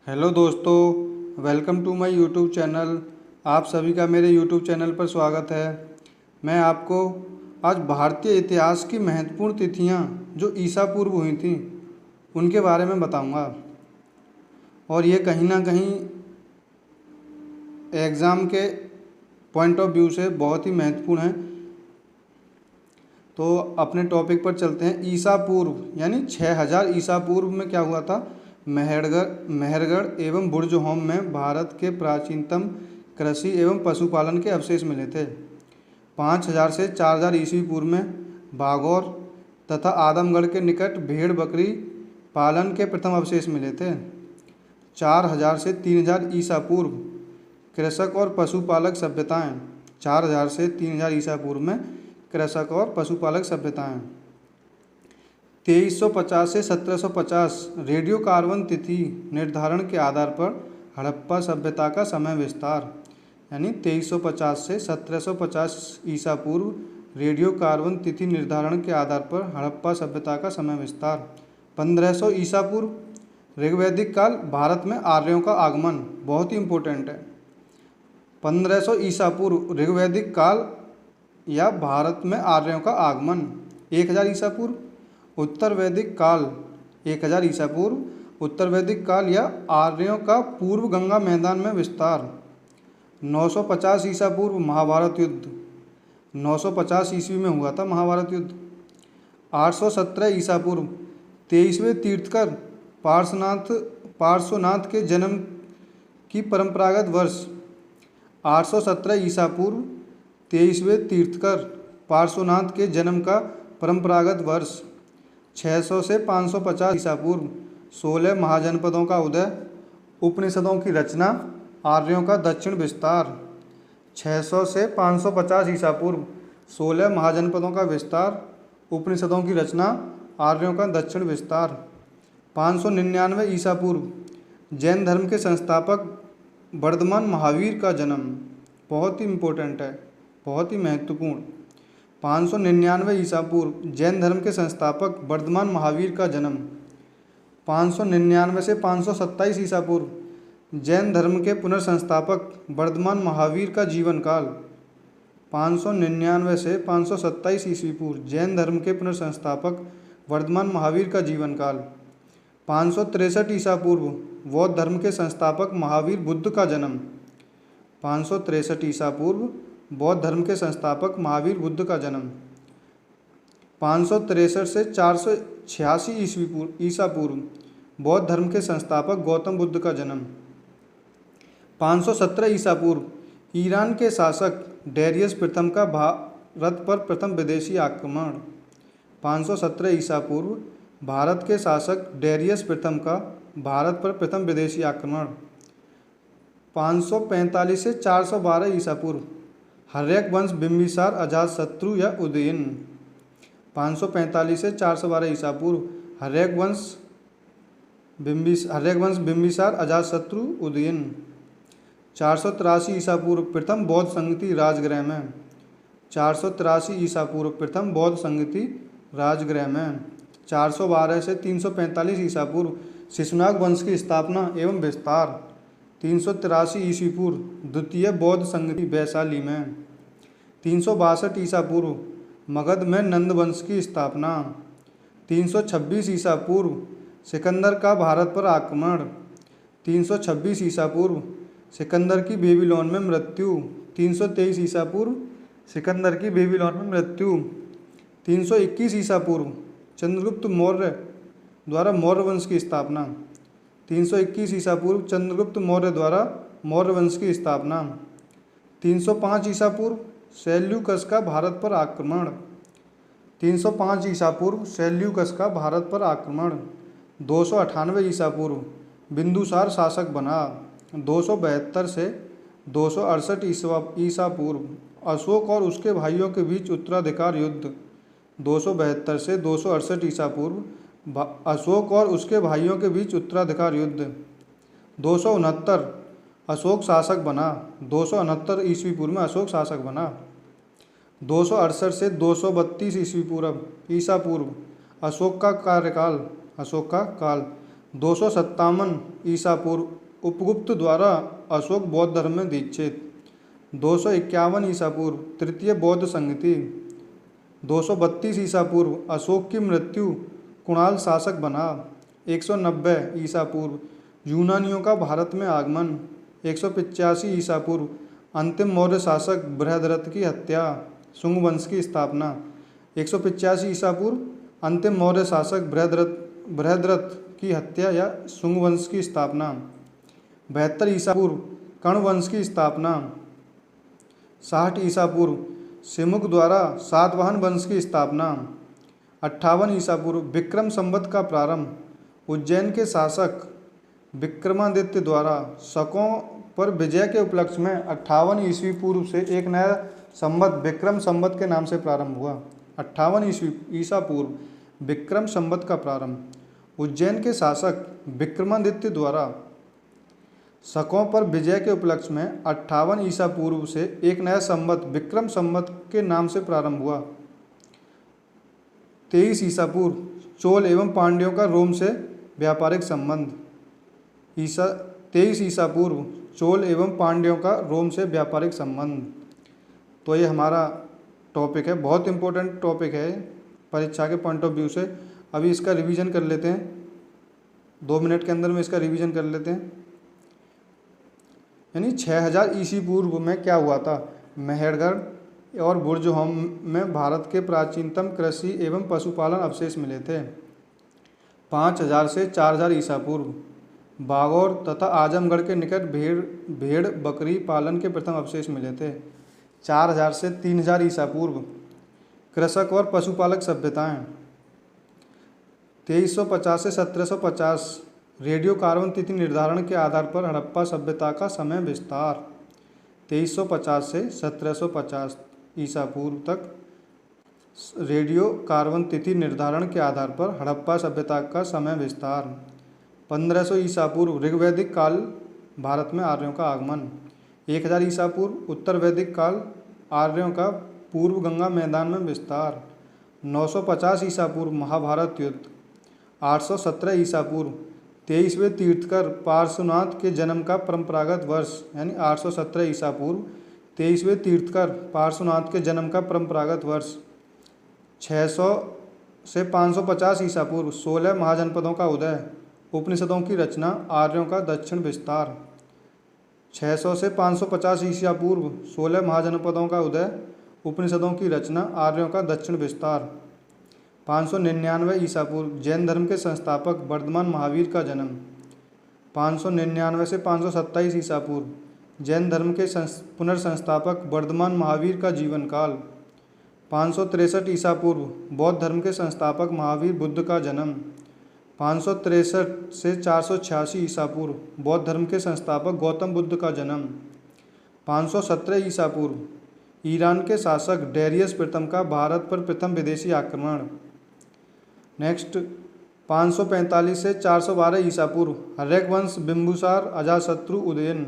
Hello दोस्तों, welcome to my YouTube channel. आप सभी का मेरे यूट्यूब चैनल पर स्वागत है। मैं आपको आज भारतीय इतिहास की महत्वपूर्ण तिथियां जो ईसा पूर्व हुई थीं उनके बारे में बताऊंगा। और ये कहीं ना कहीं एग्ज़ाम के पॉइंट ऑफ व्यू से बहुत ही महत्वपूर्ण है। तो अपने टॉपिक पर चलते हैं। ईसा पूर्व यानी 6000 ईसा पूर्व में क्या हुआ था? मेहरगढ़ एवं बुर्जहोम में भारत के प्राचीनतम कृषि एवं पशुपालन के अवशेष मिले थे। 5000 से 4000 ईस्वी पूर्व में बागौर तथा आदमगढ़ के निकट भेड़ बकरी पालन के प्रथम अवशेष मिले थे। 4000 से 3000 ईसा पूर्व कृषक और पशुपालक सभ्यताएं। 4000 से 3000 ईसा पूर्व में कृषक और पशुपालक सभ्यताएं। 2350 से 1750 रेडियो कार्बन तिथि निर्धारण के आधार पर हड़प्पा सभ्यता का समय विस्तार। यानी 2350 से 1750 ईसा पूर्व रेडियो कार्बन तिथि निर्धारण के आधार पर हड़प्पा सभ्यता का समय विस्तार। 1500 ईसा पूर्व ऋग्वैदिक काल, भारत में आर्यों का आगमन। बहुत ही इम्पोर्टेंट है। 1500 ईसा पूर्व ऋग्वैदिक काल या भारत में आर्यों का आगमन। 1000 ईसा पूर्व उत्तर वैदिक काल। 1000 ईसा पूर्व उत्तर वैदिक काल या आर्यों का पूर्व गंगा मैदान में विस्तार। 950 ईसा पूर्व महाभारत युद्ध। 950 ईस्वी में हुआ था महाभारत युद्ध। 817 ईसा पूर्व 23वें तीर्थकर पार्श्वनाथ के जन्म की परंपरागत वर्ष। 817 ईसा पूर्व 23वें तीर्थकर पार्श्वनाथ के जन्म का परंपरागत वर्ष। 600 से 550 ईसा पूर्व 16 महाजनपदों का उदय, उपनिषदों की रचना, आर्यों का दक्षिण विस्तार। 600 से 550 ईसा पूर्व 16 महाजनपदों का विस्तार, उपनिषदों की रचना, आर्यों का दक्षिण विस्तार। 599 ईसा पूर्व जैन धर्म के संस्थापक वर्धमान महावीर का जन्म। बहुत ही इम्पोर्टेंट है, बहुत ही महत्वपूर्ण। 599 ईसा पूर्व जैन धर्म के संस्थापक वर्धमान महावीर का जन्म। 599 से 527 ईसा पूर्व जैन धर्म के पुनर्संस्थापक वर्धमान महावीर का जीवन काल। 599 से 527 ईस्वी पूर्व जैन धर्म के पुनर्संस्थापक वर्धमान महावीर का जीवन काल। 563 ईसा पूर्व बौद्ध धर्म के संस्थापक महावीर बुद्ध का जन्म। 563 ईसा पूर्व बौद्ध धर्म के संस्थापक महावीर बुद्ध का जन्म। 563 से 486 ईसा पूर्व बौद्ध धर्म के संस्थापक गौतम बुद्ध का जन्म। 517 ईसा पूर्व ईरान के शासक डेरियस प्रथम का भारत पर प्रथम विदेशी आक्रमण। 517 ईसा पूर्व भारत के शासक डेरियस प्रथम का भारत पर प्रथम विदेशी आक्रमण। 545 से 412 ईसा पूर्व हर्यक वंश बिंबिसार अजातशत्रु या उदयन। 545 से 412 ईसा पूर्व हर्यक वंश बिंबिसार अजातशत्रु उदयन। 483 ईसा पूर्व प्रथम बौद्ध संगति राजगृह में। 483 ईसा पूर्व प्रथम बौद्ध संगति राजगृह में। 412 से 345 ईसा पूर्व शिशुनाग वंश की स्थापना एवं विस्तार। 383 ईस्वी पूर्व द्वितीय बौद्ध संगति वैशाली में। 362 ईसा पूर्व मगध में नंद वंश की स्थापना। 326 ईसा पूर्व सिकंदर का भारत पर आक्रमण। 326 ईसा पूर्व सिकंदर की बेबीलोन में मृत्यु। 323 ईसा पूर्व सिकंदर की बेबीलोन में मृत्यु। 321 ईसा पूर्व चंद्रगुप्त मौर्य द्वारा मौर्य वंश की स्थापना। 321 ईसा पूर्व चंद्रगुप्त मौर्य द्वारा मौर्य वंश की स्थापना। 305 ईसा पूर्व सेल्यूकस का भारत पर आक्रमण। 305 ईसा पूर्व सेल्यूकस का भारत पर आक्रमण। 298 ईसा पूर्व बिंदुसार शासक बना। 272 से 268 ईसा पूर्व अशोक और उसके भाइयों के बीच उत्तराधिकार युद्ध। 272 से 268 ईसा पूर्व अशोक और उसके भाइयों के बीच उत्तराधिकार युद्ध। 269 अशोक शासक बना। 269 ईस्वी पूर्व में अशोक शासक बना। 268 से 232 ईसा पूर्व अशोक का काल। 257 ईसा पूर्व उपगुप्त द्वारा अशोक बौद्ध धर्म में दीक्षित। 251 ईसा पूर्व तृतीय बौद्ध संगति। 232 ईसा पूर्व अशोक की मृत्यु, कुणाल शासक बना। 190 ईसा पूर्व यूनानियों का भारत में आगमन। 185 ईसा पूर्व अंतिम मौर्य शासक बृहद्रथ की हत्या, शुंग वंश की स्थापना। 185 ईसा पूर्व अंतिम मौर्य शासक बृहद्रथ की हत्या या शुंग वंश की स्थापना। 72 ईसा पूर्व कर्ण वंश की स्थापना। 60 ईसा पूर्व सिमुक द्वारा सातवाहन वंश की स्थापना। 58 ईसा पूर्व विक्रम संवत का प्रारंभ। उज्जैन के शासक विक्रमादित्य द्वारा शकों पर विजय के उपलक्ष्य में 58 ईस्वी पूर्व से एक नया संवत विक्रम संवत के नाम से प्रारंभ हुआ। 58 ईसा पूर्व विक्रम संवत का प्रारंभ। उज्जैन के शासक विक्रमादित्य द्वारा शकों पर विजय के उपलक्ष्य में 58 ईसा पूर्व से एक नया संवत विक्रम संवत के नाम से प्रारंभ हुआ। 23 ईसा पूर्व चोल एवं पांड्यों का रोम से व्यापारिक संबंध। 23 ईसा पूर्व चोल एवं पांड्यों का रोम से व्यापारिक संबंध। तो ये हमारा टॉपिक है, बहुत इम्पोर्टेंट टॉपिक है परीक्षा के पॉइंट ऑफ व्यू से। अभी इसका रिवीजन कर लेते हैं, 2 मिनट के अंदर में इसका रिवीजन कर लेते हैं। यानी 6000 ईसी पूर्व में क्या हुआ था, मेहरगढ़ और बुर्जहोम में भारत के प्राचीनतम कृषि एवं पशुपालन अवशेष मिले थे। 5000 से 4000 ईसा पूर्व बागौर तथा आजमगढ़ के निकट भेड़ बकरी पालन के प्रथम अवशेष मिले थे। 4000 से 3000 ईसा पूर्व कृषक और पशुपालक सभ्यताएं। 2350 से 1750 रेडियो कार्बन तिथि निर्धारण के आधार पर हड़प्पा सभ्यता का समय विस्तार। 2350 से 1750 ईसा पूर्व तक रेडियो कार्बन तिथि निर्धारण के आधार पर हड़प्पा सभ्यता का समय विस्तार। 1500 ईसा पूर्व ऋग्वैदिक काल भारत में आर्यों का आगमन। 1000 ईसा पूर्व उत्तर वैदिक काल आर्यों का पूर्व गंगा मैदान में विस्तार। 950 ईसा पूर्व महाभारत युद्ध। 817 ईसा पूर्व 23वें तीर्थकर पार्श्वनाथ के जन्म का परंपरागत वर्ष, यानी 817 ईसा पूर्व 23वें तीर्थकर पार्श्वनाथ के जन्म का परंपरागत वर्ष। 600 से 550 ईसा पूर्व 16 महाजनपदों का उदय, उपनिषदों की रचना, आर्यों का दक्षिण विस्तार। 600 से 550 ईसा पूर्व 16 महाजनपदों का उदय, उपनिषदों की रचना, आर्यों का दक्षिण विस्तार। 599 ईसा पूर्व जैन धर्म के संस्थापक वर्धमान महावीर का जन्म। 599 से 527 ईसा पूर्व जैन धर्म के पुनर्संस्थापक वर्धमान महावीर का जीवन काल। 563 ईसा पूर्व बौद्ध धर्म के संस्थापक महावीर बुद्ध का जन्म। 563 से 486 ईसा पूर्व बौद्ध धर्म के संस्थापक गौतम बुद्ध का जन्म। 517 ईसा पूर्व ईरान के शासक डेरियस प्रथम का भारत पर प्रथम विदेशी आक्रमण। नेक्स्ट 545 से 412 ईसा पूर्व हर्यक वंश बिंबुसार अजातशत्रु उदयन।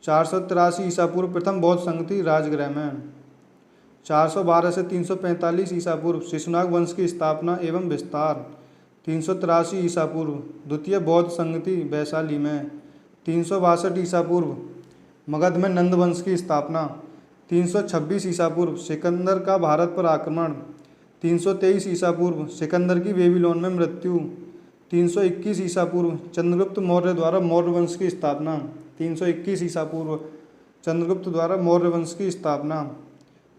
483 ईसा पूर्व प्रथम बौद्ध संगति राजगृह में। 412 से 345 ईसा पूर्व शिशुनाग वंश की स्थापना एवं विस्तार। 383 ईसा पूर्व द्वितीय बौद्ध संगति वैशाली में। 362 ईसा पूर्व मगध में नंद वंश की स्थापना। 326 ईसा पूर्व सिकंदर का भारत पर आक्रमण। 323 ईसा पूर्व सिकंदर की बेबीलोन में मृत्यु। 321 ईसा पूर्व चंद्रगुप्त मौर्य द्वारा मौर्य वंश की स्थापना। 321 ईसा पूर्व चंद्रगुप्त द्वारा मौर्य वंश की स्थापना।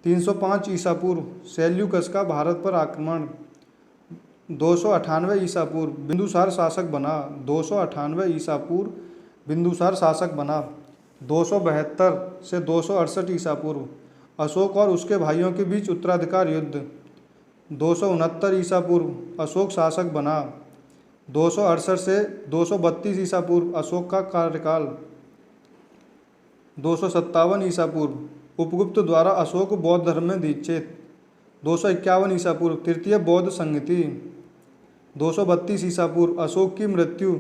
305 ईसा पूर्व सेल्यूकस का भारत पर आक्रमण। 298 ईसा पूर्व बिंदुसार शासक बना। 298 ईसा पूर्व बिंदुसार शासक बना। 272 से 268 ईसा पूर्व अशोक और उसके भाइयों के बीच उत्तराधिकार युद्ध। 269 ईसा पूर्व अशोक शासक बना। 268 से 232 ईसा पूर्व अशोक का कार्यकाल। 257 ईसा पूर्व उपगुप्त द्वारा अशोक बौद्ध धर्म में दीक्षित। 251 ईसा पूर्व तृतीय बौद्ध संगति। 232 ईसा पूर्व अशोक की मृत्यु,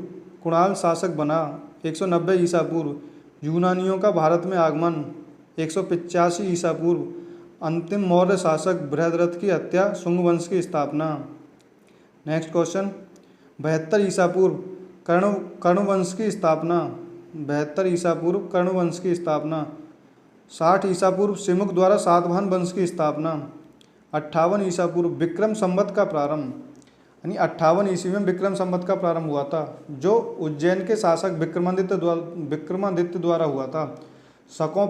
कुणाल शासक बना। 190 ईसा पूर्व यूनानियों का भारत में आगमन। 185 ईसा पूर्व अंतिम मौर्य शासक बृहद्रथ की हत्या, शुंग वंश की स्थापना। नेक्स्ट क्वेश्चन, 72 ईसा पूर्व कर्ण वंश की स्थापना। 72 ईसा पूर्व कर्ण वंश की स्थापना। 60 ईसा पूर्व सिमुक द्वारा सातवाहन वंश की स्थापना। 58 ईसा पूर्व विक्रम संवत का प्रारंभ, यानी 58 ईस्वी में विक्रम संवत का प्रारंभ हुआ था, जो उज्जैन के शासक विक्रमादित्य द्वारा हुआ था। शकों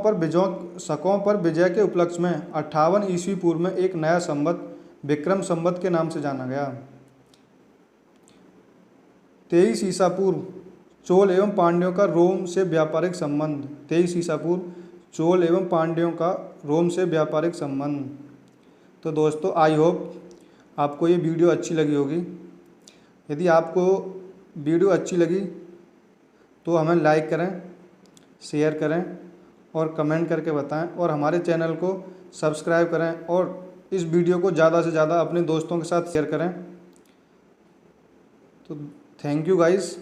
पर विजय के उपलक्ष्य में 58 ईस्वी पूर्व में एक नया संवत विक्रम संवत के नाम से जाना गया। 23 ईसा पूर्व चोल एवं पांड्यों का रोम से व्यापारिक संबंध। 23 ईसा पूर्व चोल एवं पांड्यों का रोम से व्यापारिक संबंध। तो दोस्तों, आई होप आपको ये वीडियो अच्छी लगी होगी। यदि आपको वीडियो अच्छी लगी तो हमें लाइक करें, शेयर करें और कमेंट करके बताएं, और हमारे चैनल को सब्सक्राइब करें और इस वीडियो को ज़्यादा से ज़्यादा अपने दोस्तों के साथ शेयर करें। तो थैंक यू गाइस।